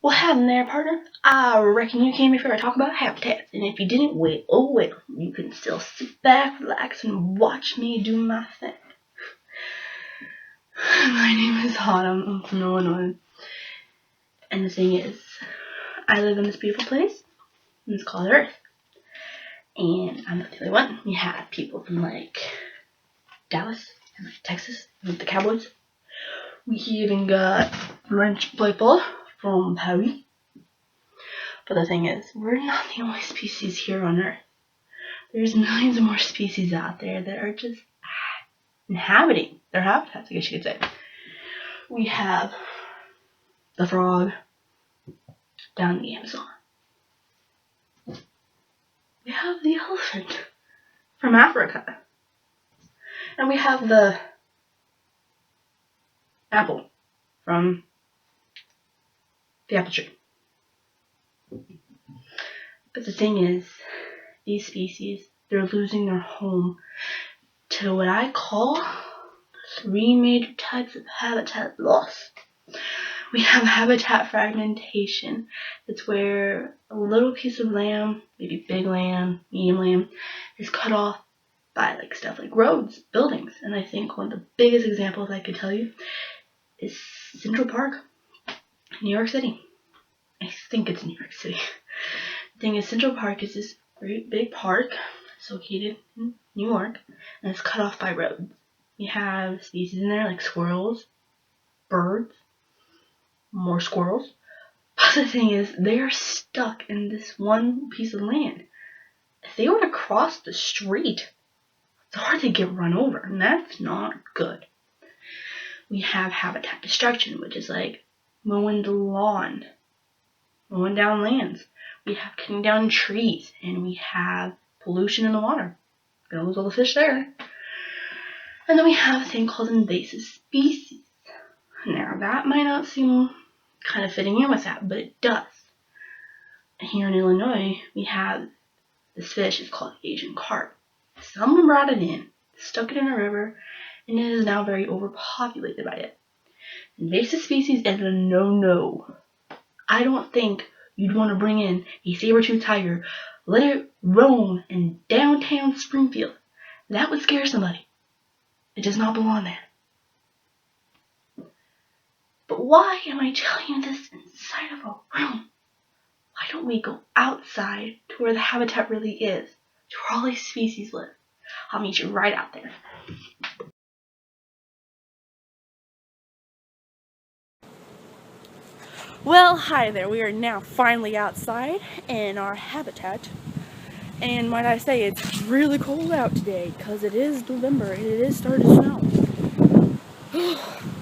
What happened there, partner? I reckon you came here to talk about habitats, and if you didn't, wait, oh well, you can still sit back, relax, and watch me do my thing. My name is Autumn. I'm from Illinois. And the thing is, I live in this beautiful place, and it's called Earth. And I'm not the only one. We have people from, Dallas, and, Texas, with the Cowboys. We even got French people from Paris. But the thing is, we're not the only species here on Earth. There's millions of more species out there that are just inhabiting their habitats, I guess you could say. We have the frog down in the Amazon. We have the elephant from Africa. And we have the apple from the apple tree. But the thing is, these species, they're losing their home to what I call 3 major types of habitat loss. We have habitat fragmentation. It's where a little piece of land, maybe big land, medium land, is cut off by stuff like roads, buildings. And I think one of the biggest examples I could tell you is Central Park, New York City. I think it's New York City. The thing is, Central Park is this great big park. It's located in New York, and it's cut off by roads. We have species in there like squirrels, birds, more squirrels. But the thing is, they're stuck in this one piece of land. If they were to cross the street, it's hard to get run over, and that's not good. We have habitat destruction, which is like mowing the lawn, mowing down lands. We have cutting down trees, and we have pollution in the water. Gonna lose all the fish there. And then we have a thing called invasive species. Now, that might not seem kind of fitting in with that, but it does. Here in Illinois, we have this fish. It's called Asian carp. Someone brought it in, stuck it in a river, and it is now very overpopulated by it. Invasive species is a no-no. I don't think you'd want to bring in a saber-toothed tiger, let it roam in downtown Springfield. That would scare somebody. It does not belong there. But why am I telling you this inside of a room? Why don't we go outside to where the habitat really is, to where all these species live? I'll meet you right out there. Well, hi there. We are now finally outside in our habitat. And might I say, it's really cold out today because it is November and it is starting to snow.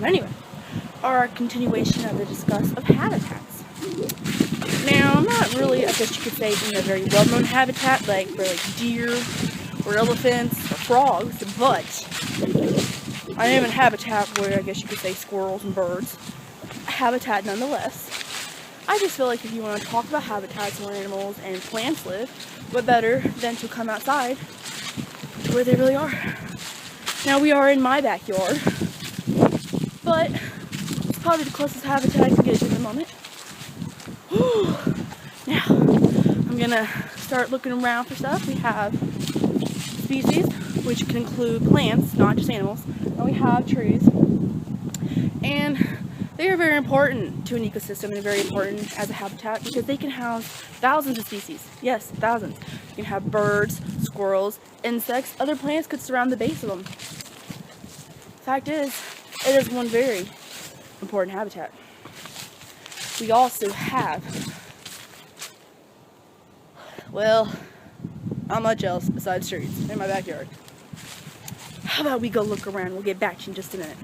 Anyway, our continuation of the discuss of habitats. Now, I'm not really, I guess you could say, in a very well-known habitat like for deer or elephants or frogs, but I am in a habitat where I guess you could say squirrels and birds. Habitat nonetheless. I just feel like if you want to talk about habitats where animals and plants live, what better than to come outside to where they really are. Now, we are in my backyard, but it's probably the closest habitat I can get to at the moment. Now, I'm gonna start looking around for stuff. We have species, which can include plants, not just animals, and we have trees. And they are very important to an ecosystem and very important as a habitat because they can house thousands of species. Yes, thousands. You can have birds, squirrels, insects, other plants could surround the base of them. Fact is, it is one very important habitat. We also have, well, not much else besides trees in my backyard. How about we go look around? We'll get back to you in just a minute.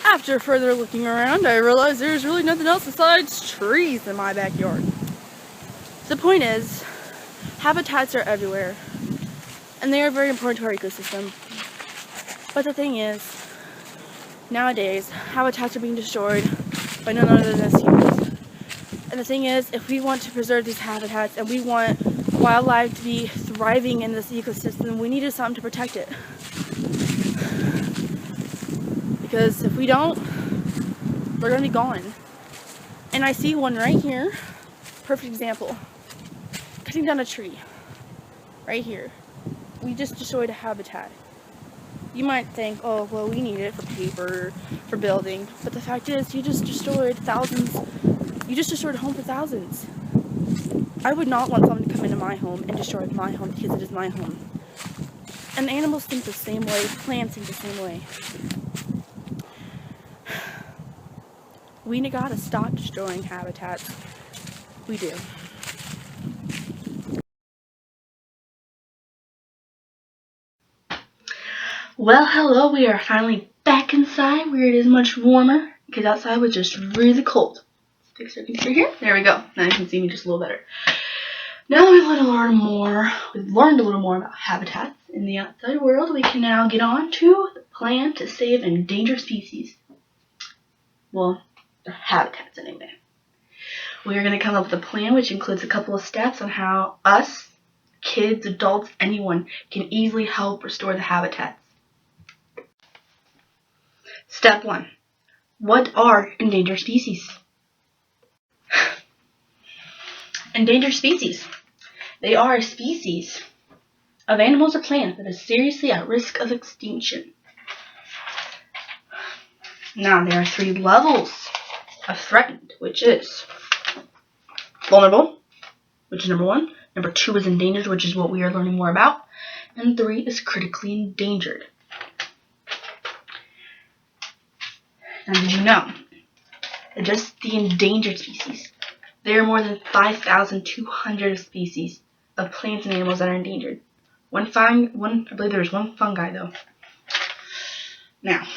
After further looking around, I realized there's really nothing else besides trees in my backyard. The point is, habitats are everywhere, and they are very important to our ecosystem. But the thing is, nowadays, habitats are being destroyed by none other than us humans. And the thing is, if we want to preserve these habitats and we want wildlife to be thriving in this ecosystem, we needed something to protect it. because if we don't, we're going to be gone. And I see one right here. Perfect example. Cutting down a tree. Right here. We just destroyed a habitat. You might think, oh, well, we need it for paper, for building. But the fact is, you just destroyed thousands. You just destroyed a home for thousands. I would not want someone to come into my home and destroy my home because it is my home. And animals think the same way. Plants think the same way. We gotta stop destroying habitats. We do. Well, hello, we are finally back inside where it is much warmer because outside was just really cold. Fix our picture here. There we go. Now you can see me just a little better. Now that we've learned a little more about habitats in the outside world, we can now get on to the plan to save endangered species. Well, their habitats anyway. We are going to come up with a plan which includes a couple of steps on how us, kids, adults, anyone can easily help restore the habitats. Step 1. What are endangered species? Endangered species. They are a species of animals or plants that is seriously at risk of extinction. Now, there are 3 levels of threatened, which is vulnerable, which is number 1. Number 2 is endangered, which is what we are learning more about. And 3 is critically endangered. Now, did you know that just the endangered species, there are more than 5,200 species of plants and animals that are endangered. I believe there's one fungi though. Now,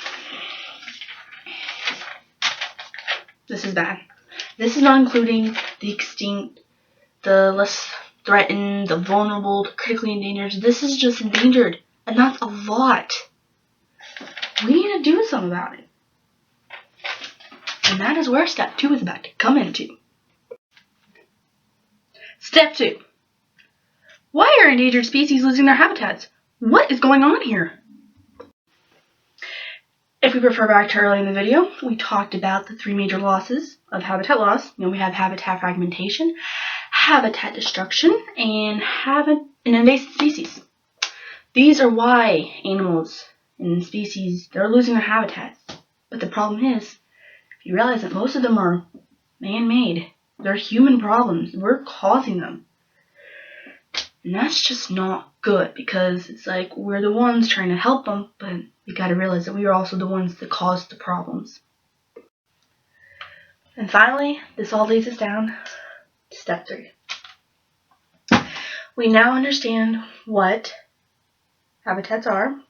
this is bad. This is not including the extinct, the less threatened, the vulnerable, the critically endangered. This is just endangered, and that's a lot. We need to do something about it. And that is where step 2 is about to come into. Step 2. Why are endangered species losing their habitats? What is going on here? If we refer back to earlier in the video, we talked about the 3 major losses of habitat loss. We have habitat fragmentation, habitat destruction, and an invasive species. These are why animals and species, they're losing their habitats. But the problem is, if you realize that most of them are man-made, they're human problems. We're causing them. And that's just not good because it's like we're the ones trying to help them, but we gotta realize that we are also the ones that caused the problems. And finally, this all leads us down to step 3. We now understand what habitats are.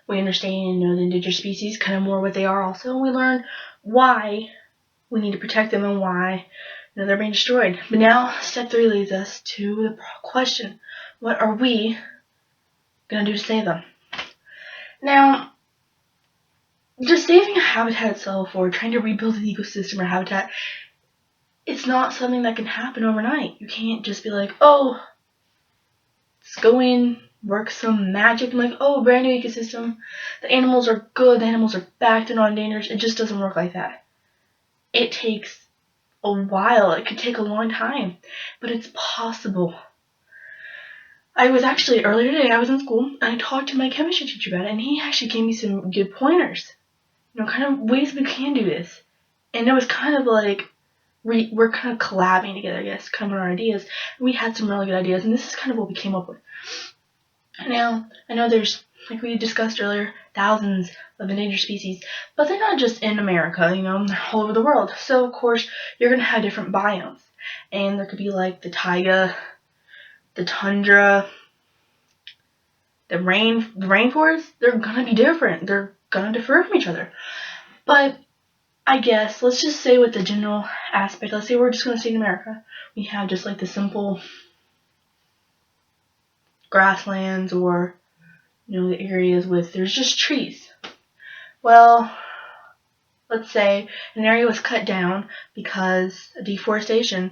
We understand, the endangered species, kind of more what they are also. And we learn why we need to protect them and why they're being destroyed. But now, step 3 leads us to the question, what are we going to do to save them? Now, just saving a habitat itself or trying to rebuild an ecosystem or habitat, it's not something that can happen overnight. You can't just be like, oh, let's go in, work some magic, and like, oh, brand new ecosystem. The animals are good, the animals are back, they're not endangered. It just doesn't work like that. It takes a while. It could take a long time, but it's possible. I was actually, earlier today, I was in school, and I talked to my chemistry teacher about it, and he actually gave me some good pointers. Kind of ways we can do this. And it was kind of like, we're kind of collabing together, I guess, kind of our ideas. We had some really good ideas, and this is kind of what we came up with. Now, I know there's, like we discussed earlier, thousands of endangered species, but they're not just in America, all over the world. So, of course, you're going to have different biomes. And there could be like the taiga, the tundra, the rainforest. They're going to be different. They're going to differ from each other. But I guess, let's just say with the general aspect, let's say we're just going to stay in America. We have just like the simple grasslands or, the areas with, there's just trees. Well, let's say an area was cut down because of deforestation,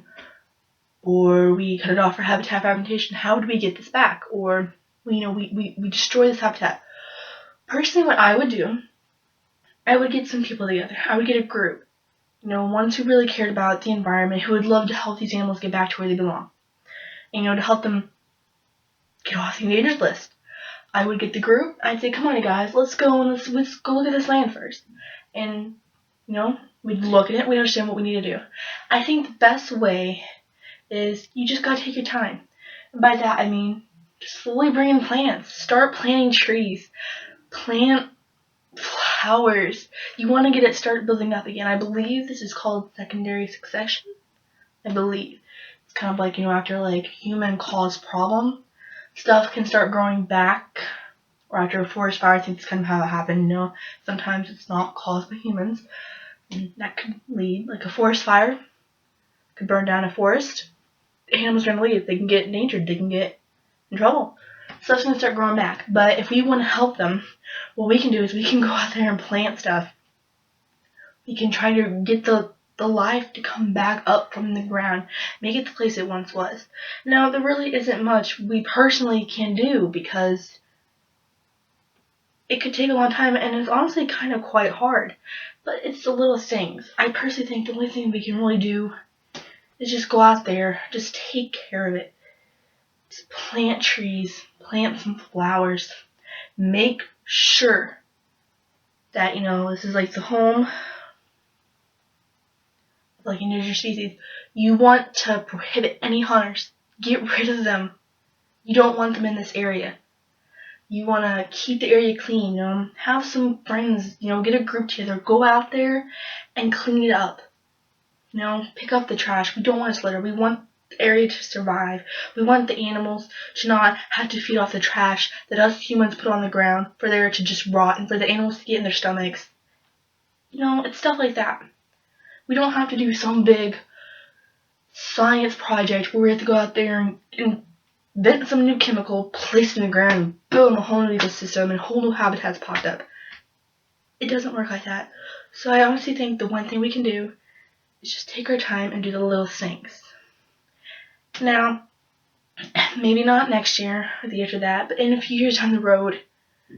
or we cut it off for habitat fragmentation. How do we get this back? Or, we destroy this habitat. Personally, what I would do I would get some people together. I would get a group. Ones who really cared about the environment, who would love to help these animals get back to where they belong. And, to help them get off the endangered list. I would get the group. I'd say, come on, you guys, let's go and let's go look at this land first. And, we'd look at it. We'd understand what we need to do. I think the best way is you just gotta take your time. And by that, I mean just slowly bring in plants. Start planting trees. Plant flowers. You want to start building up again. I believe this is called secondary succession. I believe. It's kind of like, after human caused problem, stuff can start growing back. Or after a forest fire, I think that's kind of how it happened. Sometimes it's not caused by humans. And that could lead, like a forest fire, could burn down a forest. Animals are going to leave. They can get endangered. They can get in trouble. Stuff's going to start growing back. But if we want to help them, what we can do is we can go out there and plant stuff. We can try to get the life to come back up from the ground. Make it the place it once was. Now, there really isn't much we personally can do because it could take a long time, and it's honestly kind of quite hard. But it's the little things. I personally think the only thing we can really do is just go out there, just take care of it. Just plant trees, plant some flowers. Make sure that, this is like the home of like endangered species. You want to prohibit any hunters. Get rid of them. You don't want them in this area. You want to keep the area clean. Have some friends, get a group together. Go out there and clean it up. Pick up the trash. We don't want to litter. We want the area to survive. We want the animals to not have to feed off the trash that us humans put on the ground for there to just rot and for the animals to get in their stomachs. It's stuff like that. We don't have to do some big science project where we have to go out there and invent some new chemical, place it in the ground, and build a whole new ecosystem and whole new habitats popped up. It doesn't work like that. So I honestly think the one thing we can do is just take our time and do the little things. Now, maybe not next year or the year after that, but in a few years down the road,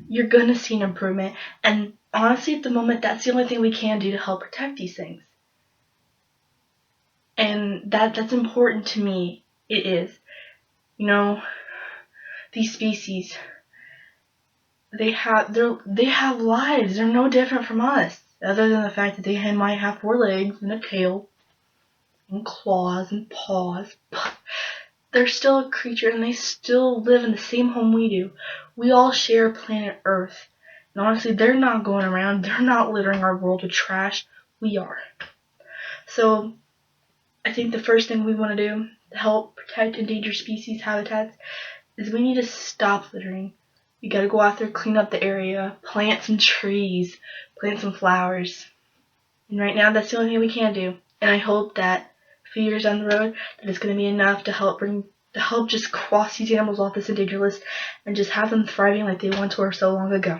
you're going to see an improvement. And honestly, at the moment, that's the only thing we can do to help protect these things. And that's important to me. It is. These species, they have lives. They're no different from us, other than the fact that they might have 4 legs and a tail and claws and paws. But they're still a creature, and they still live in the same home we do. We all share planet Earth. And honestly, they're not going around. They're not littering our world with trash. We are. So I think the first thing we want to do to help protect endangered species habitats is we need to stop littering. We gotta go out there, clean up the area, plant some trees, plant some flowers. And right now, that's the only thing we can do. And I hope that a few years down the road, that it's gonna be enough to help just cross these animals off this endangered list and just have them thriving like they once were so long ago.